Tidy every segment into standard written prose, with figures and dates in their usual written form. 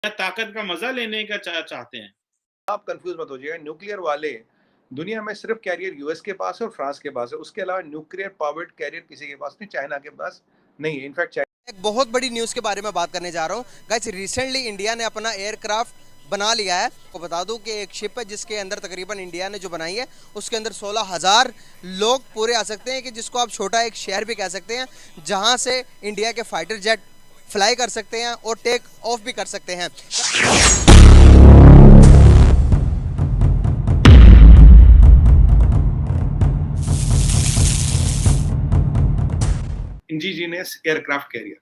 या ताकत का मजा लेने का चाहते हैं। आप कंफ्यूज मत होइएगा, न्यूक्लियर वाले दुनिया में सिर्फ कैरियर यूएस के पास है और फ्रांस के पास है। उसके अलावा न्यूक्लियर पावर्ड कैरियर किसी के पास नहीं, चाइना के पास नहीं है। इनफैक्ट एक बहुत बड़ी न्यूज़ के बारे में बात करने जा रहा हूँ गाइस। रिसेंटली इंडिया ने अपना एयरक्राफ्ट बना लिया है। आपको बता दूं कि एक शिप है जिसके अंदर तकरीबन इंडिया ने जो बनाई है उसके अंदर 16,000 लोग पूरे आ सकते हैं, कि जिसको आप छोटा एक शहर भी कह सकते हैं, जहां से इंडिया के फाइटर जेट फ्लाई कर सकते हैं और टेक ऑफ भी कर सकते हैं। इंडिजीनियस एयरक्राफ्ट कैरियर,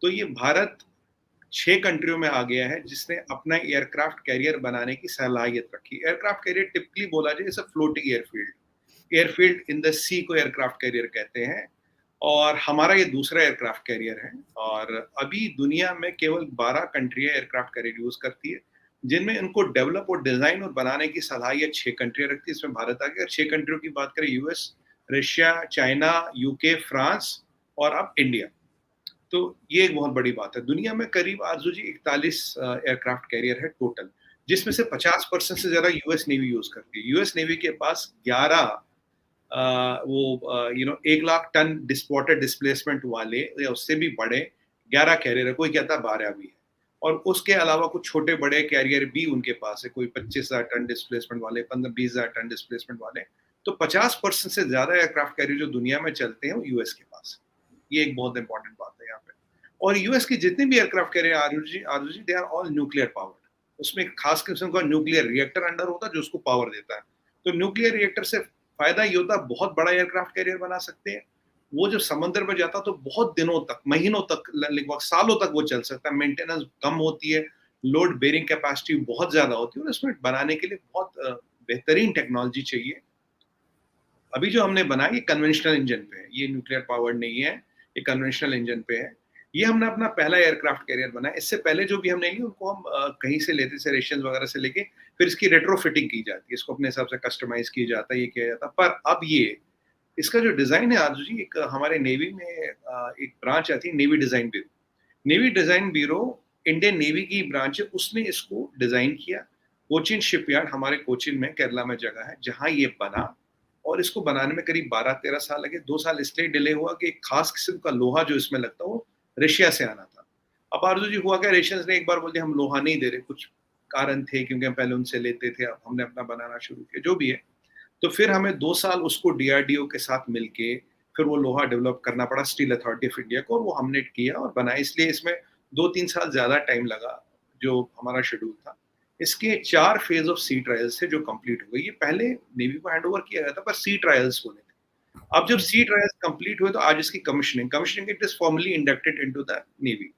तो ये भारत 6 कंट्रियों में आ गया है जिसने अपना एयरक्राफ्ट कैरियर बनाने की सलाहियत रखी। एयरक्राफ्ट कैरियर टिपिकली बोला जाए it's a floating airfield. Airfield in the sea को एयरक्राफ्ट कैरियर कहते हैं और हमारा ये दूसरा एयरक्राफ्ट कैरियर है। और अभी दुनिया में केवल 12 कंट्रियां एयरक्राफ्ट कैरियर यूज करती है, जिनमें इनको डेवलप और डिजाइन और बनाने की सलाहियत 6 कंट्रियां रखती है। इसमें भारत आ गया। 6 कंट्रियों की बात करें, US, Russia, China, UK, France और अब इंडिया। तो ये एक बहुत बड़ी बात है। दुनिया में करीब आरजू जी 41 एयरक्राफ्ट कैरियर है टोटल, जिसमें से 50% से ज्यादा यूएस नेवी यूज करती है। यूएस नेवी के पास 11 वो 1 लाख टन डिस्पोर्टेड डिस्प्लेसमेंट वाले या उससे भी बड़े 11 कैरियर है, कोई कहता है 12 भी है। और उसके अलावा कुछ छोटे बड़े कैरियर भी उनके पास है, कोई 25,000 टन डिस्प्लेसमेंट वाले, 15-20,000 टन डिस्प्लेसमेंट वाले। तो 50% से ज्यादा एयरक्राफ्ट कैरियर जो दुनिया में चलते हैं वो यूएस के पास है। ये एक बहुत इंपॉर्टेंट बात है यहाँ पे। और यूएस की जितने भी एयरक्राफ्ट कैरियर आरयूजी they are all nuclear powered. उसमें एक खास किस्म का न्यूक्लियर रिएक्टर अंडर होता है जो उसको पावर देता है। तो न्यूक्लियर रिएक्टर से फायदा ये होता है, बहुत बड़ा एयरक्राफ्ट कैरियर बना सकते हैं। वो जब समंदर में जाता तो बहुत दिनों तक, महीनों तक, लगभग सालों तक वो चल सकता है। मेंटेनेंस कम होती है, लोड बेरिंग कैपेसिटी बहुत ज्यादा होती है और इसमें बनाने के लिए बहुत बेहतरीन टेक्नोलॉजी चाहिए। अभी जो हमने बनाया ये कन्वेंशनल इंजन पे है, ये न्यूक्लियर पावर्ड नहीं है, ये कन्वेंशनल इंजन पे है। ये हमने अपना पहला एयरक्राफ्ट कैरियर बनाया। इससे पहले जो भी हमने लिए उनको हम कहीं से लेते थे, रेशंस वगैरह से लेके, फिर इसकी रेट्रोफिटिंग की जाती है, इसको अपने हिसाब से कस्टमाइज किया जाता है, ये किया जाता है। पर अब ये इसका जो डिजाइन है आरजू जी, एक हमारे नेवी में एक ब्रांच आती है, navy design bureau. Navy design bureau Indian navy की ब्रांच है, उसने इसको डिजाइन किया। कोचिन शिपयार्ड हमारे कोचिन में केरला में जगह है जहां ये बना, और इसको बनाने में करीब 12-13 साल लगे। 2 साल इसलिए डिले हुआ कि एक खास किस्म का लोहा जो इसमें लगता है वो रशिया से आना था। अब आरजू जी हुआ क्या, रशियंस ने एक बार बोल दिया हम लोहा नहीं दे रहे, कुछ कारण थे क्योंकि हम पहले उनसे लेते थे, अब हमने अपना बनाना शुरू किया, जो भी है। तो फिर हमें 2 साल उसको डीआरडीओ के साथ मिलके फिर वो लोहा डेवलप करना पड़ा, स्टील अथॉरिटी ऑफ इंडिया को, और वो हमने किया और बनाया। इसलिए इसमें 2-3 साल ज़्यादा टाइम लगा जो हमारा शेड्यूल था। इसके 4 फेज़ ऑफ सी ट्रायल्स थे जो कंप्लीट हो गए। ये पहले नेवी को हैंडओवर किया गया था पर सी ट्रायल्स होने थे। अब जब सी ट्रायल्स कंप्लीट हुए तो आज इसकी commissioning it is formally inducted into the navy.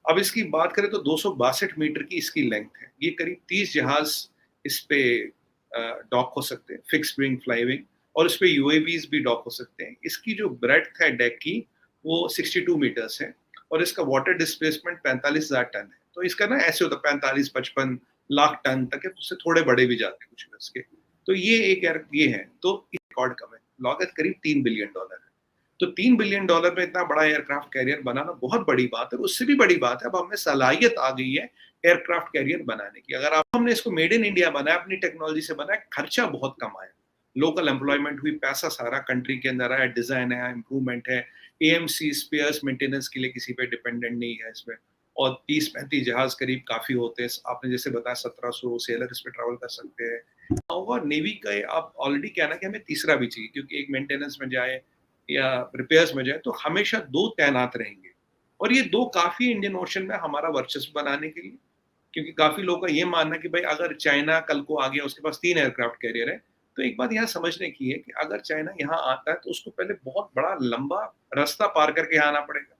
अब इसकी बात करें तो 262 मीटर की इसकी लेंथ है। ये करीब 30 जहाज इस पे डॉक हो सकते हैं, फिक्स विंग, फ्लाई विंग, और इस पे यूएवीज भी डॉक हो सकते हैं। इसकी जो ब्रेड्थ है डेक की वो 62 मीटर्स है और इसका वाटर डिस्प्लेसमेंट 45,000 टन है। तो इसका ना ऐसे होता है 45-55 लाख टन तक है, उससे थोड़े बड़े भी जाते हैं कुछ इसके। तो ये एक ये है, तो रिकॉर्ड कम है। लागत करीब $3 बिलियन है। तो $3 बिलियन में इतना बड़ा एयरक्राफ्ट कैरियर बनाना बहुत बड़ी बात है। उससे भी बड़ी बात है अब हमें सलाहियत आ गई है एयरक्राफ्ट कैरियर बनाने की। अगर आप हमने इसको मेड इन इंडिया बनाया, अपनी टेक्नोलॉजी से बनाया, खर्चा बहुत कम आया, लोकल एम्प्लॉयमेंट हुई, पैसा सारा कंट्री के अंदर आया, डिजाइन है, इंप्रूवमेंट है, एएमसी स्पेयर्स मेंटेनेंस के लिए किसी पे डिपेंडेंट नहीं है इसमें। और 30-35 जहाज करीब काफी होते हैं। आपने जैसे बताया 1700 सेलर इस पे ट्रैवल कर सकते हैं। और नेवी का आप ऑलरेडी कहना कि हमें तीसरा भी चाहिए, क्योंकि एक मेंटेनेंस में जाए या रिपेयर्स में जाए तो हमेशा 2 तैनात रहेंगे। और ये 2 काफी इंडियन ओशन में हमारा वर्चस्व बनाने के लिए, क्योंकि काफी लोगों का ये मानना है कि भाई अगर चाइना कल को आ गया, उसके पास 3 एयरक्राफ्ट कैरियर है, तो एक बात यहाँ समझने की है कि अगर चाइना यहाँ आता है तो उसको पहले बहुत बड़ा लंबा रास्ता पार करके यहाँ आना पड़ेगा।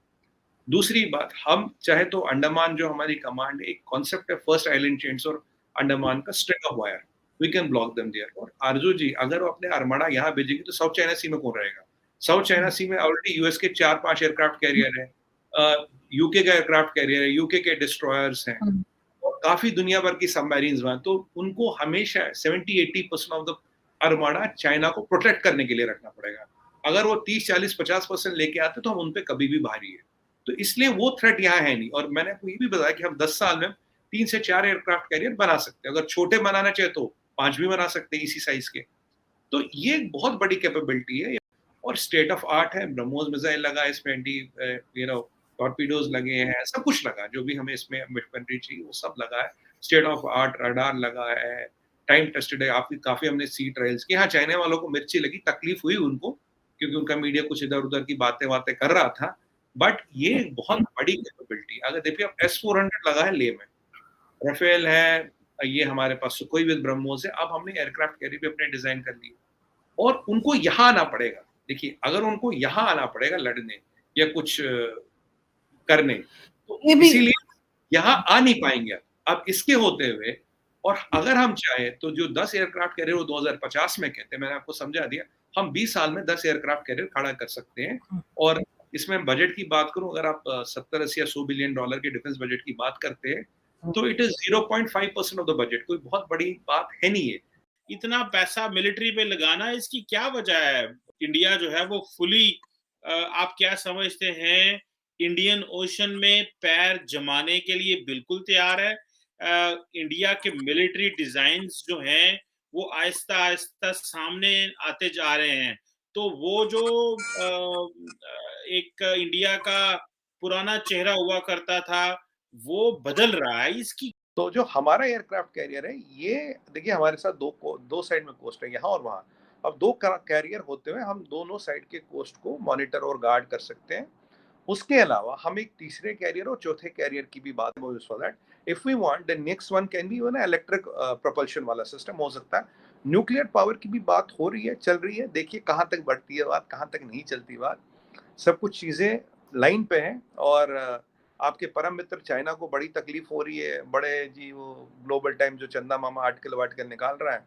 दूसरी बात, हम चाहे तो अंडमान जो हमारी कमांड, एक कॉन्सेप्ट है फर्स्ट आइलैंड चेन्स और अंडमान का string of wire, we can block them there. और आरजू जी अगर वो अपने आर्मडा यहाँ भेजेंगे तो साउथ चाइना सी में कौन रहेगा? साउथ चाइना सी में ऑलरेडी यूएस के 4-5 एयरक्राफ्ट कैरियर है, यूके का एयरक्राफ्ट कैरियर है, यूके के डिस्ट्रॉयर्स हैं, और काफी दुनिया भर की सबमरीन्स वहां। तो उनको हमेशा 70-80% ऑफ द आर्मडा चाइना को प्रोटेक्ट करने के लिए रखना पड़ेगा। अगर वो 30-40-50% लेके आते तो हम उन पे कभी भी भारी है। तो इसलिए वो थ्रेट यहाँ है नहीं। और मैंने आपको ये भी बताया कि हम 10 साल में 3 से 4 एयरक्राफ्ट कैरियर बना सकते हैं। अगर छोटे बनाना चाहे तो 5 भी बना सकते हैं इसी साइज के। तो ये एक बहुत बड़ी कैपेबिलिटी है और स्टेट ऑफ आर्ट है। ब्रह्मोस मिसाइल लगा है इसमें, टॉर्पीडोज लगे हैं, सब कुछ लगा जो भी हमें इसमें वेपनरी चाहिए वो सब लगा है। स्टेट ऑफ आर्ट रडार लगा है, टाइम टेस्टेड है। काफी हमने सी ट्रायल्स की। हाँ, चाइना वालों को मिर्ची लगी, तकलीफ हुई उनको क्योंकि उनका मीडिया कुछ इधर उधर की बातें कर रहा था, बट ये बहुत बड़ी कैपेबिलिटी। अगर देखिए आप S-400 लगा है ले में, राफेल है, ये हमारे पास सुखोई विद ब्रह्मोस है। अब हमने एयरक्राफ्ट कैरियर भी अपने डिजाइन कर लिए और उनको यहाँ आना पड़ेगा। देखिए अगर उनको यहाँ आना पड़ेगा लड़ने या कुछ करने, तो इसीलिए यहाँ आ नहीं पाएंगे। अब इसके होते हुए, और अगर हम चाहें तो जो 10 एयरक्राफ्ट कैरियर वो 2050 में कहते हैं, मैंने आपको समझा दिया, हम 20 साल में 10 एयरक्राफ्ट कैरियर खड़ा कर सकते हैं। और इसमें बजट की बात करूं, अगर आप 70-80 या $100 बिलियन के डिफेंस बजट की बात करते हैं तो it is 0.5% of the budget. कोई बहुत बड़ी बात है नहीं है। इतना पैसा मिलिट्री पे लगाना, इसकी क्या वजह है? इंडिया जो है वो फुली, आप क्या समझते हैं, इंडियन ओशन में पैर जमाने के लिए बिल्कुल तैयार है? इंडिया के मिलिट्री डिजाइन्स जो हैं वो आहिस्ता आहिस्ता सामने आते जा रहे हैं, तो वो जो एक इंडिया का पुराना चेहरा हुआ करता था वो बदल रहा है। इसकी तो जो हमारा एयरक्राफ्ट कैरियर है, ये देखिए हमारे साथ दो साइड में कोस्ट है, यहाँ और वहाँ। अब 2 कैरियर होते हुए हम दोनों साइड के कोस्ट को मॉनिटर और गार्ड कर सकते हैं। उसके अलावा हम एक तीसरे कैरियर और चौथे कैरियर की भी बात है, for that if we want the next one can be one electric propulsion वाला सिस्टम हो सकता है। न्यूक्लियर पावर की भी बात हो रही है, चल रही है। देखिए कहाँ तक बढ़ती है बात, कहाँ तक नहीं चलती बात। सब कुछ चीजें लाइन पे हैं और आपके परम मित्र चाइना को बड़ी तकलीफ हो रही है। बड़े जी वो ग्लोबल टाइम जो चंदा मामा आर्टिकल वार्टिकल निकाल रहा है,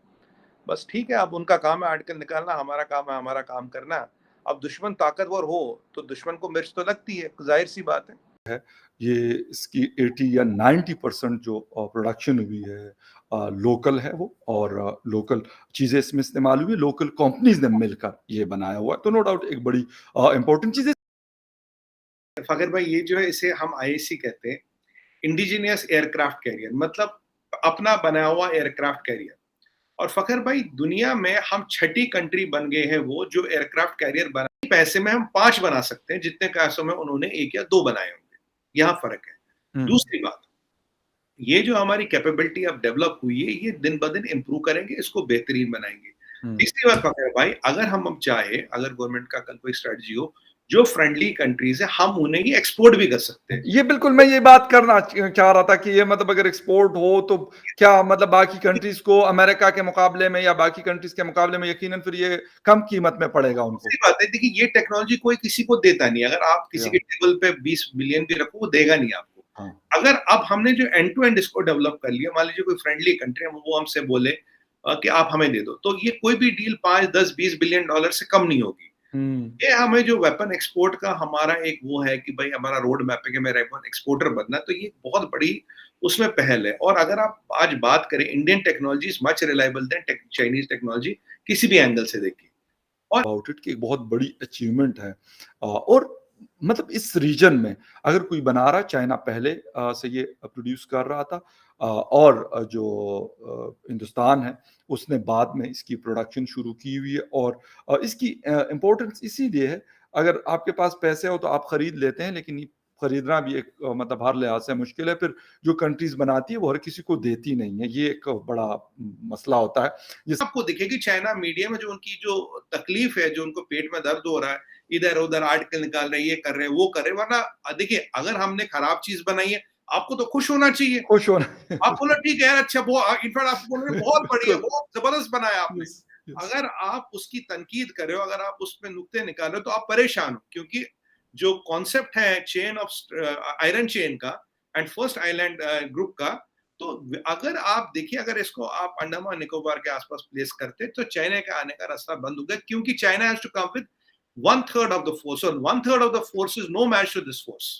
बस ठीक है, अब उनका काम है आर्टिकल निकालना, हमारा काम है हमारा काम करना। अब दुश्मन ताकतवर हो तो दुश्मन को मिर्च तो लगती है, जाहिर सी बात है। ये इसकी 80 या 90% जो प्रोडक्शन हुई है लोकल है वो, और लोकल चीजें इसमें इस्तेमाल हुई, लोकल कंपनीज ने मिलकर ये बनाया हुआ है। तो नो डाउट एक बड़ी इंपॉर्टेंट चीज है। फखर भाई, ये जो है इसे हम IAC कहते हैं, इंडिजिनियस एयरक्राफ्ट कैरियर, मतलब अपना बनाया हुआ एयरक्राफ्ट कैरियर। और फखर भाई, दुनिया में हम 6ठी कंट्री बन गए हैं वो जो एयरक्राफ्ट कैरियर बना। पैसे में हम 5 बना सकते हैं जितने पैसों में उन्होंने 1 या 2 बनाए होंगे, यहाँ फर्क है। दूसरी बात, ये जो हमारी कैपेबिलिटी अब डेवलप हुई है, ये दिन ब दिन इंप्रूव करेंगे, इसको बेहतरीन बनाएंगे। तीसरी बात फखर भाई, अगर हम चाहे, अगर गवर्नमेंट का कल कोई स्ट्रेटजी हो, जो फ्रेंडली कंट्रीज है हम उन्हें ही एक्सपोर्ट भी कर सकते हैं। ये बिल्कुल मैं ये बात करना चाह रहा था कि ये मतलब अगर एक्सपोर्ट हो तो क्या मतलब बाकी कंट्रीज को अमेरिका के मुकाबले में या बाकी कंट्रीज के मुकाबले में यकीनन फिर ये कम कीमत में पड़ेगा उनको। सही बात है। देखिए ये टेक्नोलॉजी कोई किसी को देता नहीं, अगर आप किसी के टेबल पे 20 बिलियन भी रखो वो देगा नहीं आपको। अगर अब हमने जो एंड टू एंड इसको डेवलप कर लिया, मान लीजिए कोई फ्रेंडली कंट्री है वो हमसे बोले कि आप हमें दे दो, तो ये कोई भी डील 5, 10, 20 बिलियन डॉलर से कम नहीं होगी। ये हमें जो वेपन एक्सपोर्ट का हमारा एक वो है कि भाई हमारा रोड मैप है कि मैं वेपन एक्सपोर्टर बनना, तो ये बहुत बड़ी उसमें पहल है। और अगर आप आज बात करें, Indian technology is much reliable then Chinese technology, किसी भी एंगल से देखिए। और अबाउट इट की एक बहुत बड़ी अचीवमेंट है। और मतलब इस रीजन में अगर कोई बना रहा, चाइना पहले से ये प्रोड्यूस कर रहा था, और जो हिंदुस्तान है उसने बाद में इसकी प्रोडक्शन शुरू की हुई है। और इसकी इम्पोर्टेंस इसीलिए है, अगर आपके पास पैसे हो तो आप खरीद लेते हैं, लेकिन खरीदना भी एक मतलब हर लिहाज से मुश्किल है। फिर जो कंट्रीज बनाती है वो हर किसी को देती नहीं है, ये एक बड़ा मसला होता है। जिस आपको दिखे कि चाइना मीडिया में जो उनकी जो तकलीफ है, जो उनको पेट में दर्द हो रहा है, इधर उधर आर्टिकल निकाल रहे हैं, ये कर रहे हैं वो कर रहे हैं। वरना देखिए अगर हमने खराब चीज बनाई है, आपको तो खुश होना चाहिए, खुश होना। आप बोलो ठीक है यार, अच्छा इनफैक्ट आप बोल रहे बहुत बढ़िया, बहुत जबरदस्त बनाया आपने। अगर आप उसकी तनकीद कर रहे हो, अगर आप उसमें नुक्ते निकाल रहे हो, तो आप परेशान हो, क्योंकि जो कॉन्सेप्ट है चेन ऑफ आयरन चेन का एंड फर्स्ट आइलैंड ग्रुप का, तो अगर आप देखिए, अगर इसको आप अंडमान निकोबार के आसपास प्लेस करते तो चाइना का आने का रास्ता बंद हो गया, क्योंकि China has to come with 1/3 of the force, and 1/3 of the force is no match to this force.